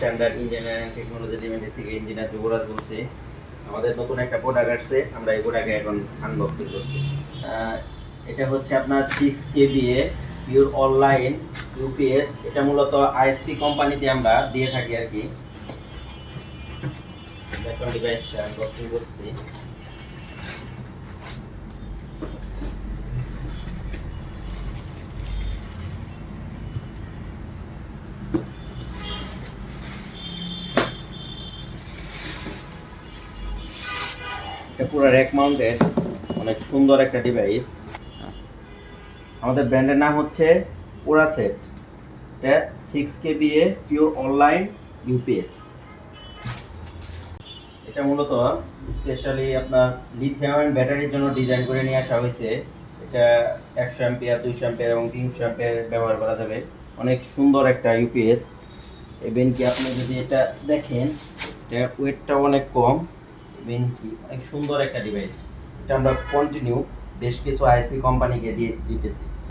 Standard engineering technology limited থেকে engineer যুবরাজ বলছি। আমাদের নতুন একটা প্রোডাক্ট আসছে, আমরা এই প্রোডাক্টে এখন আনবক্সিং করছি। এটা হচ্ছে আপনার 6 kVA পিওর অনলাইন ইউপিএস। এটা মূলত আইএসপি কোম্পানিতে আমরা দিয়ে থাকি আর কি। এখন ডিভাইসটা আনবক্সিং করছি। এটা পুরো র্যাক মাউন্টেড, অনেক সুন্দর একটা ডিভাইস। আমাদের ব্র্যান্ডের নাম হচ্ছে ওরাসেট। এটা 6 kVA পিওর অনলাইন ইউপিএস। এটা মূলত স্পেশালি আপনার লিথিয়াম আয়ন ব্যাটারির জন্য ডিজাইন করে নিয়ে আসা হয়েছে। এটা 100 অ্যাম্পিয়ার, 200 অ্যাম্পিয়ার এবং 300 অ্যাম্পিয়ার ব্যবহার করা যাবে। অনেক সুন্দর একটা ইউপিএস। ইভেন কি আপনি যদি এটা দেখেন, এটা ওয়েটটা অনেক কম। ইভেন কি অনেক সুন্দর একটা ডিভাইস। এটা আমরা কন্টিনিউ বেশ কিছু আইএসপি কোম্পানিকে দিয়ে দিতেছি।